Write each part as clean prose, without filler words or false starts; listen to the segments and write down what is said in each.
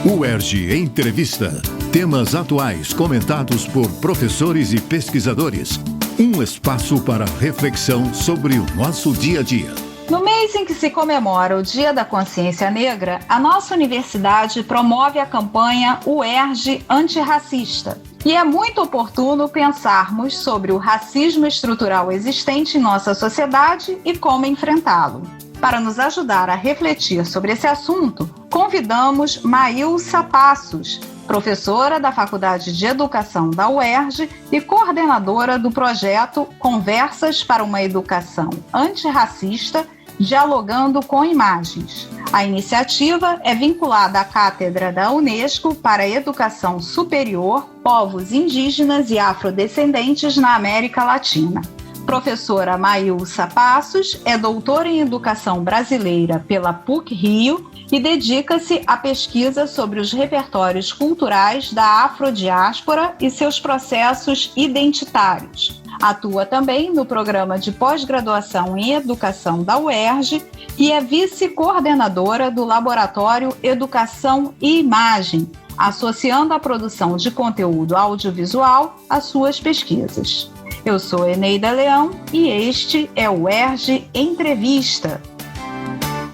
UERJ Entrevista. Temas atuais comentados por professores e pesquisadores. Um espaço para reflexão sobre o nosso dia a dia. No mês em que se comemora o Dia da Consciência Negra, a nossa universidade promove a campanha UERJ Antirracista. E é muito oportuno pensarmos sobre o racismo estrutural existente em nossa sociedade e como enfrentá-lo. Para nos ajudar a refletir sobre esse assunto, convidamos Maílsa Passos, professora da Faculdade de Educação da UERJ e coordenadora do projeto Conversas para uma Educação Antirracista, Dialogando com Imagens. A iniciativa é vinculada à Cátedra da Unesco para a Educação Superior, Povos Indígenas e Afrodescendentes na América Latina. Professora Maílsa Passos é doutora em Educação Brasileira pela PUC-Rio e dedica-se à pesquisa sobre os repertórios culturais da afrodiáspora e seus processos identitários. Atua também no programa de pós-graduação em Educação da UERJ e é vice-coordenadora do Laboratório Educação e Imagem, associando a produção de conteúdo audiovisual às suas pesquisas. Eu sou Eneida Leão e este é o UERJ Entrevista.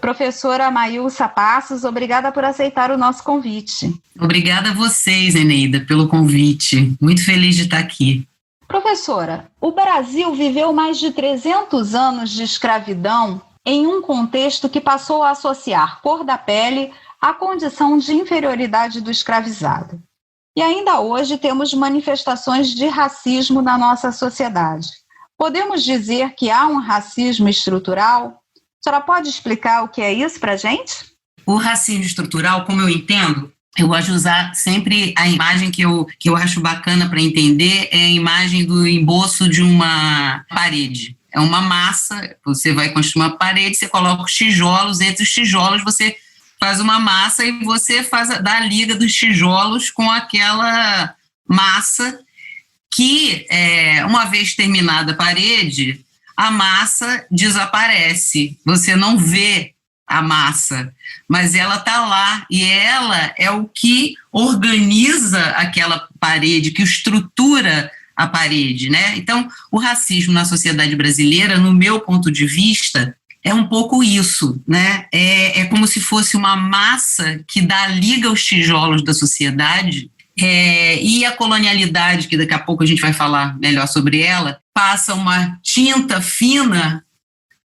Professora Maílsa Passos, obrigada por aceitar o nosso convite. Obrigada a vocês, Eneida, pelo convite. Muito feliz de estar aqui. Professora, o Brasil viveu mais de 300 anos de escravidão em um contexto que passou a associar cor da pele à condição de inferioridade do escravizado. E ainda hoje temos manifestações de racismo na nossa sociedade. Podemos dizer que há um racismo estrutural? A senhora pode explicar o que é isso para a gente? O racismo estrutural, como eu entendo, eu gosto de usar sempre a imagem que eu acho bacana para entender, é a imagem do emboço de uma parede. É uma massa, você vai construir uma parede, você coloca os tijolos, entre os tijolos você faz uma massa e você dá a liga dos tijolos com aquela massa que, uma vez terminada a parede, a massa desaparece. Você não vê a massa, mas ela está lá e ela é o que organiza aquela parede, que estrutura a parede, né? Então, o racismo na sociedade brasileira, no meu ponto de vista, é um pouco isso, né? É como se fosse uma massa que liga os tijolos da sociedade, e a colonialidade, que daqui a pouco a gente vai falar melhor sobre ela, passa uma tinta fina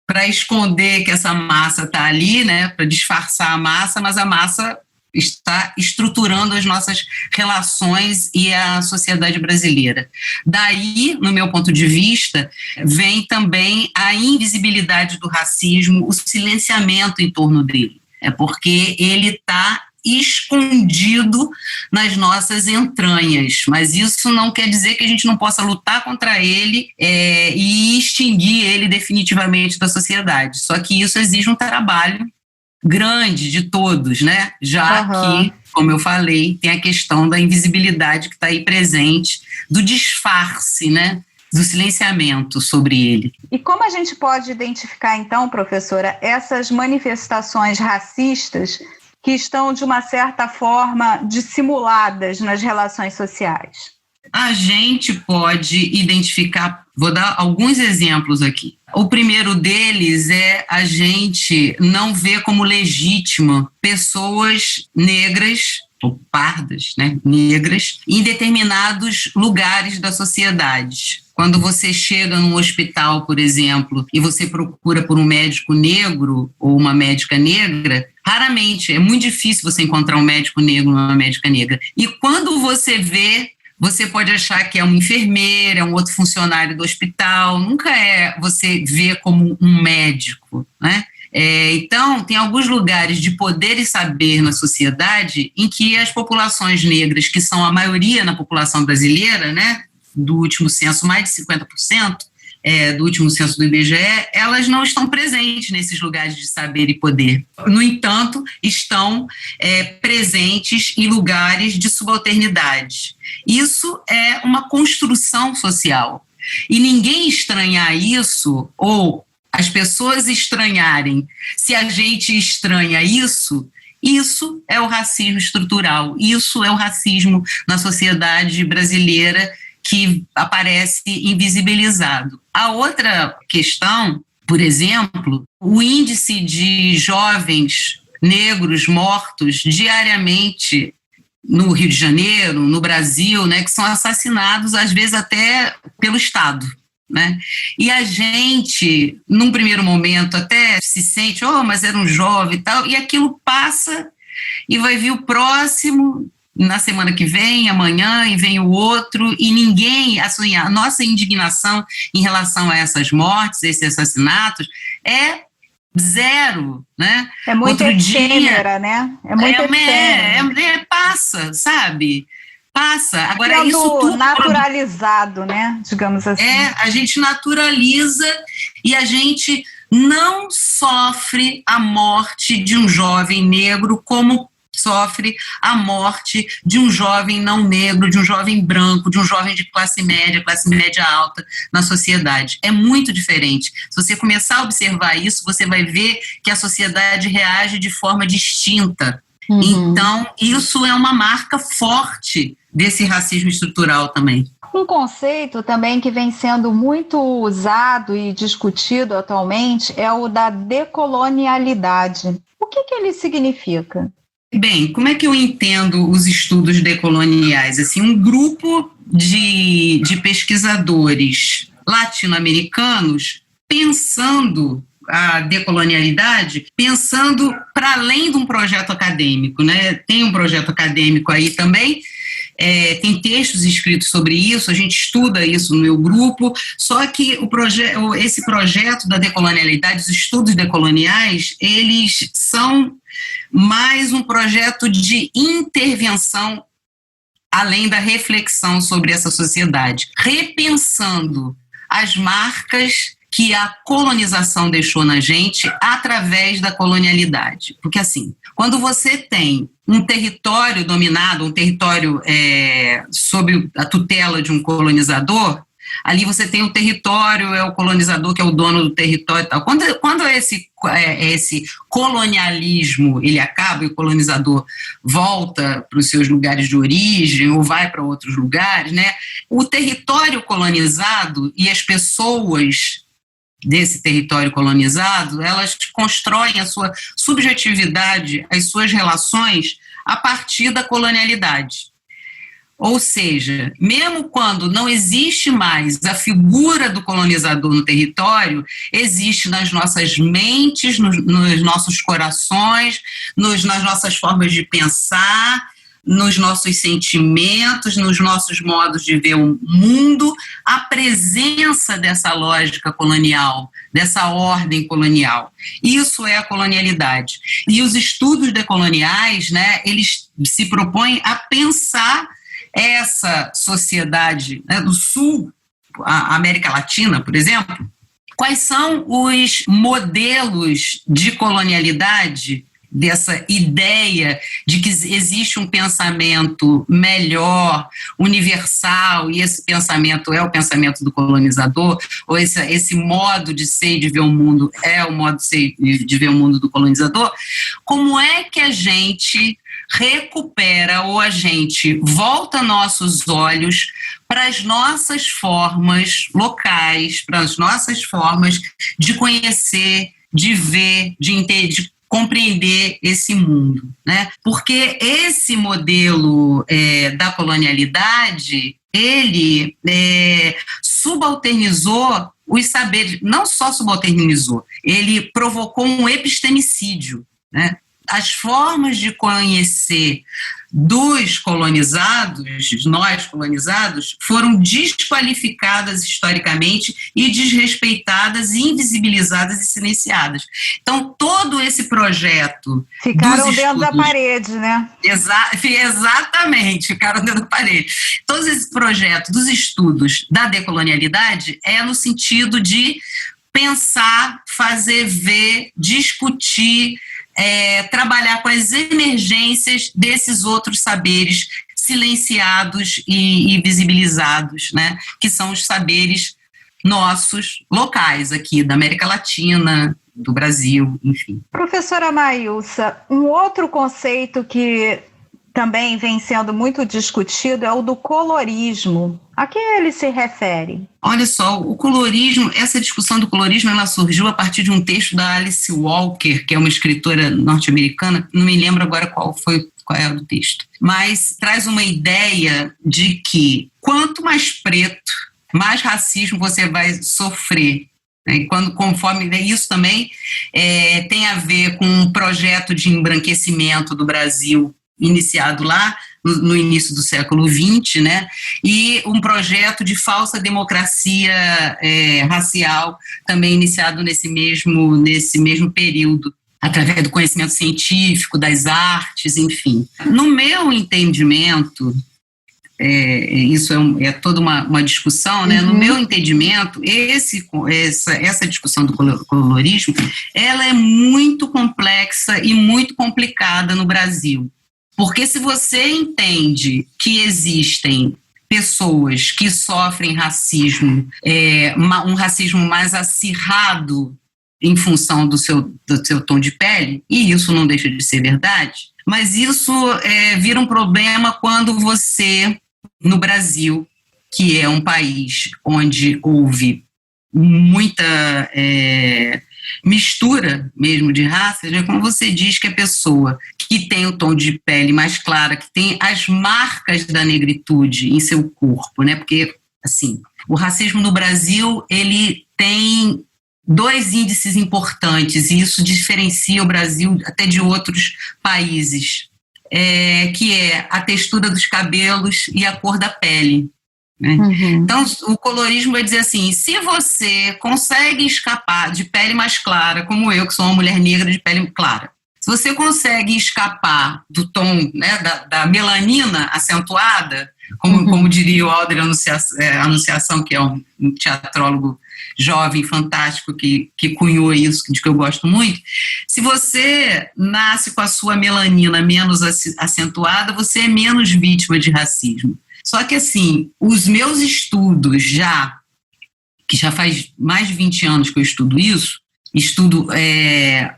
para esconder que essa massa está ali, né? Para disfarçar a massa, mas a massa está estruturando as nossas relações e a sociedade brasileira. Daí, no meu ponto de vista, vem também a invisibilidade do racismo, o silenciamento em torno dele. É porque ele está escondido nas nossas entranhas, mas isso não quer dizer que a gente não possa lutar contra ele e extinguir ele definitivamente da sociedade. Só que isso exige um trabalho grande de todos, né? Já que, como eu falei, tem a questão da invisibilidade que está aí presente, do disfarce, né? Do silenciamento sobre ele. E como a gente pode identificar, então, professora, essas manifestações racistas que estão, de uma certa forma, dissimuladas nas relações sociais? A gente pode identificar, vou dar alguns exemplos aqui. O primeiro deles é a gente não ver como legítima pessoas negras, ou pardas, né, negras, em determinados lugares da sociedade. Quando você chega num hospital, por exemplo, e você procura por um médico negro ou uma médica negra, raramente, é muito difícil você encontrar um médico negro ou uma médica negra. E quando você vê, você pode achar que é uma enfermeira, um outro funcionário do hospital, nunca você vê como um médico, né? Então, tem alguns lugares de poder e saber na sociedade em que as populações negras, que são a maioria na população brasileira, né, do último censo, mais de 50%, do último censo do IBGE, elas não estão presentes nesses lugares de saber e poder. No entanto, estão presentes em lugares de subalternidade. Isso é uma construção social. E ninguém estranhar isso, ou as pessoas estranharem, se a gente estranha isso Isso é o racismo estrutural, isso é o racismo na sociedade brasileira que aparece invisibilizado. A outra questão, por exemplo, o índice de jovens negros mortos diariamente no Rio de Janeiro, no Brasil, né, que são assassinados, às vezes até pelo Estado. Né? E a gente, num primeiro momento, até se sente, mas era um jovem e tal, e aquilo passa e vai vir o próximo na semana que vem, amanhã, e vem o outro, e ninguém, assim, a nossa indignação em relação a essas mortes, esses assassinatos, é zero, né? É muito efêmera, né? É muito efêmera. Passa, sabe? Passa. Agora, sendo isso tudo naturalizado, né? Digamos assim. A gente naturaliza e a gente não sofre a morte de um jovem negro como sofre a morte de um jovem não negro, de um jovem branco, de um jovem de classe média alta na sociedade. É muito diferente. Se você começar a observar isso, você vai ver que a sociedade reage de forma distinta. Então, isso é uma marca forte desse racismo estrutural também. Um conceito também que vem sendo muito usado e discutido atualmente é o da decolonialidade. O que ele significa? Bem, como é que eu entendo os estudos decoloniais? Assim, um grupo de pesquisadores latino-americanos pensando a decolonialidade, pensando para além de um projeto acadêmico, né? Tem um projeto acadêmico aí também, tem textos escritos sobre isso, a gente estuda isso no meu grupo, só que esse projeto da decolonialidade, os estudos decoloniais, eles são mais um projeto de intervenção além da reflexão sobre essa sociedade, repensando as marcas que a colonização deixou na gente através da colonialidade. Porque, assim, quando você tem um território dominado, um território sob a tutela de um colonizador, ali você tem o território, é o colonizador que é o dono do território e tal. Quando esse colonialismo ele acaba e o colonizador volta para os seus lugares de origem ou vai para outros lugares, né, o território colonizado e as pessoas desse território colonizado, elas constroem a sua subjetividade, as suas relações a partir da colonialidade. Ou seja, mesmo quando não existe mais a figura do colonizador no território, existe nas nossas mentes, nos nossos corações, nas nossas formas de pensar, nos nossos sentimentos, nos nossos modos de ver o mundo, a presença dessa lógica colonial, dessa ordem colonial. Isso é a colonialidade. E os estudos decoloniais, né, eles se propõem a pensar essa sociedade, né, do Sul, a América Latina, por exemplo, quais são os modelos de colonialidade, dessa ideia de que existe um pensamento melhor, universal, e esse pensamento é o pensamento do colonizador, ou esse modo de ser e de ver o mundo é o modo de ser e de ver o mundo do colonizador. Como é que a gente recupera ou a gente volta nossos olhos para as nossas formas locais, para as nossas formas de conhecer, de ver, de entender, de compreender esse mundo, né? Porque esse modelo da colonialidade, ele subalternizou os saberes, não só subalternizou, ele provocou um epistemicídio, né? As formas de conhecer dos colonizados, nós colonizados, foram desqualificadas historicamente e desrespeitadas, invisibilizadas e silenciadas. Então, todo esse projeto... Ficaram dentro da parede, né? Exatamente, ficaram dentro da parede. Todo esse projeto dos estudos da decolonialidade é no sentido de pensar, fazer ver, discutir, trabalhar com as emergências desses outros saberes silenciados e visibilizados, né? Que são os saberes nossos, locais aqui, da América Latina, do Brasil, enfim. Professora Maílsa, um outro conceito que também vem sendo muito discutido é o do colorismo. A que ele se refere? Olha só, o colorismo, essa discussão do colorismo, ela surgiu a partir de um texto da Alice Walker, que é uma escritora norte-americana, não me lembro agora qual é o texto, mas traz uma ideia de que quanto mais preto, mais racismo você vai sofrer. E conforme isso também tem a ver com um projeto de embranquecimento do Brasil iniciado lá no início do século XX, né? E um projeto de falsa democracia racial também iniciado nesse mesmo período, através do conhecimento científico, das artes, enfim. No meu entendimento, isso é toda uma discussão, né? No meu entendimento, essa discussão do colorismo, ela é muito complexa e muito complicada no Brasil. Porque se você entende que existem pessoas que sofrem racismo, um racismo mais acirrado em função do seu tom de pele, e isso não deixa de ser verdade, mas isso vira um problema quando você, no Brasil, que é um país onde houve muita mistura mesmo de raças, né? Como você diz que a pessoa que tem o tom de pele mais clara, que tem as marcas da negritude em seu corpo, né? Porque, assim, o racismo no Brasil, ele tem 2 índices importantes, e isso diferencia o Brasil até de outros países, que é a textura dos cabelos e a cor da pele. Né? Então, o colorismo vai dizer assim, se você consegue escapar de pele mais clara, como eu, que sou uma mulher negra de pele clara, se você consegue escapar do tom, né, da melanina acentuada, como diria o Alder Anunciação, que é um teatrólogo jovem, fantástico, que cunhou isso, de que eu gosto muito, se você nasce com a sua melanina menos acentuada, você é menos vítima de racismo. Só que, assim, os meus estudos que já faz mais de 20 anos que eu estudo isso, estudo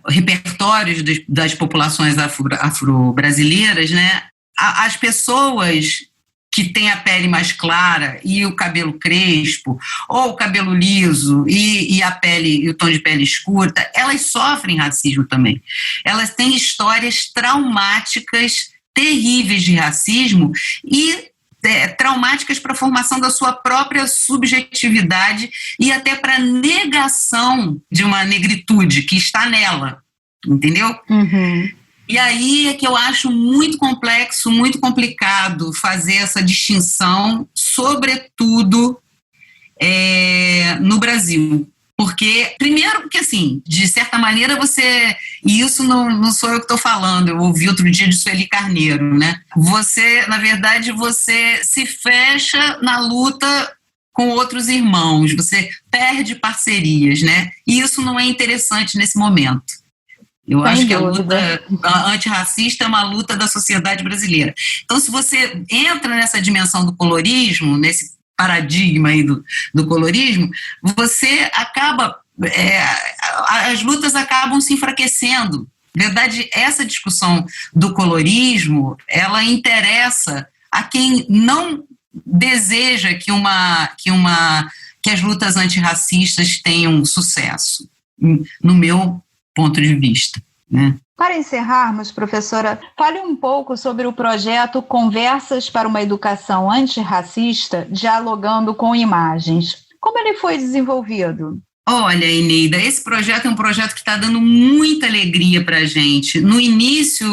repertórios das populações afro-brasileiras, né? As pessoas que têm a pele mais clara e o cabelo crespo, ou o cabelo liso e a pele e o tom de pele escura, elas sofrem racismo também. Elas têm histórias traumáticas, terríveis de racismo e traumáticas para a formação da sua própria subjetividade e até para a negação de uma negritude que está nela, entendeu? E aí é que eu acho muito complexo, muito complicado fazer essa distinção, sobretudo no Brasil. Porque, primeiro, porque assim, de certa maneira e isso não sou eu que estou falando, eu ouvi outro dia de Sueli Carneiro, né? Na verdade, você se fecha na luta com outros irmãos, você perde parcerias, né? E isso não é interessante nesse momento. Eu acho que a luta antirracista é uma luta da sociedade brasileira. Então, se você entra nessa dimensão do colorismo, nesse paradigma aí do colorismo, você acaba, as lutas acabam se enfraquecendo. Na verdade, essa discussão do colorismo, ela interessa a quem não deseja que as lutas antirracistas tenham sucesso, no meu ponto de vista, né? Para encerrarmos, professora, fale um pouco sobre o projeto Conversas para uma Educação Antirracista, dialogando com imagens. Como ele foi desenvolvido? Olha, Eneida, esse projeto é um projeto que está dando muita alegria para a gente. No início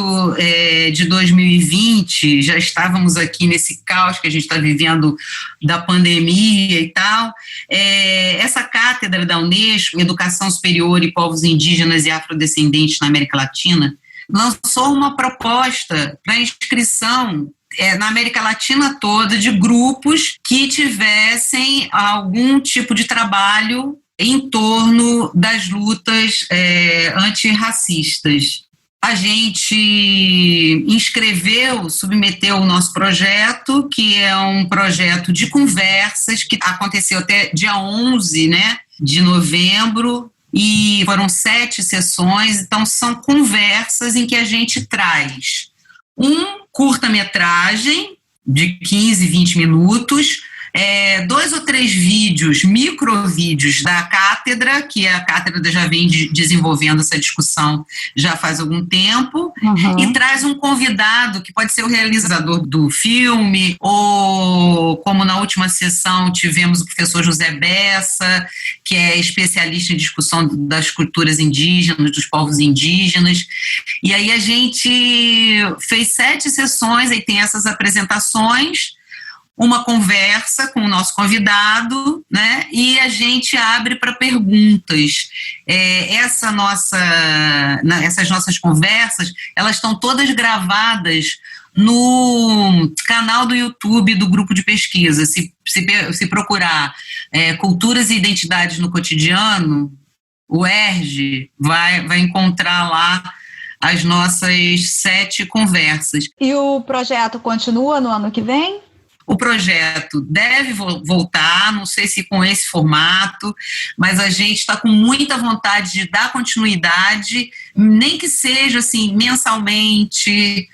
de 2020, já estávamos aqui nesse caos que a gente está vivendo da pandemia e tal. Essa cátedra da Unesco, Educação Superior e Povos Indígenas e Afrodescendentes na América Latina, lançou uma proposta para inscrição na América Latina toda de grupos que tivessem algum tipo de trabalho em torno das lutas antirracistas. A gente submeteu o nosso projeto, que é um projeto de conversas, que aconteceu até dia 11, né, de novembro, e foram 7 sessões, então são conversas em que a gente traz um curta-metragem de 15, 20 minutos, 2 ou 3 vídeos, microvídeos da cátedra, que a cátedra já vem desenvolvendo essa discussão já faz algum tempo, e traz um convidado, que pode ser o realizador do filme, ou como na última sessão tivemos o professor José Bessa, que é especialista em discussão das culturas indígenas, dos povos indígenas, e aí a gente fez 7 sessões, aí tem essas apresentações, uma conversa com o nosso convidado, né? E a gente abre para perguntas. Essas nossas conversas, elas estão todas gravadas no canal do YouTube do grupo de pesquisa. Se procurar Culturas e Identidades no Cotidiano, o ERJ vai encontrar lá as nossas 7 conversas. E o projeto continua no ano que vem? O projeto deve voltar, não sei se com esse formato, mas a gente está com muita vontade de dar continuidade, nem que seja assim, mensalmente,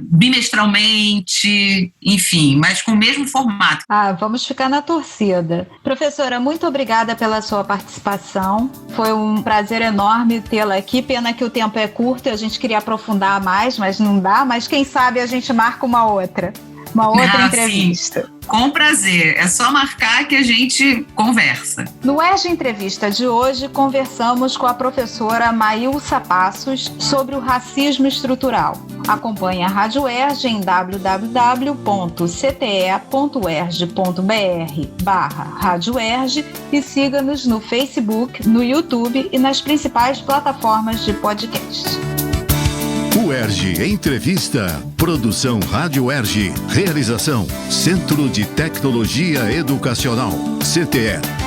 bimestralmente, enfim, mas com o mesmo formato. Vamos ficar na torcida. Professora, muito obrigada pela sua participação. Foi um prazer enorme tê-la aqui. Pena que o tempo é curto e a gente queria aprofundar mais, mas não dá. Mas quem sabe a gente marca uma outra entrevista. Sim, com prazer. É só marcar que a gente conversa. No ERJ Entrevista de hoje, conversamos com a professora Maílsa Passos sobre o racismo estrutural. Acompanhe a Rádio ERJ em www.cte.erj.br/Rádio ERJ e siga-nos no Facebook, no YouTube e nas principais plataformas de podcast. O ERJ Entrevista. Produção Rádio ERJ. Realização Centro de Tecnologia Educacional, CTE.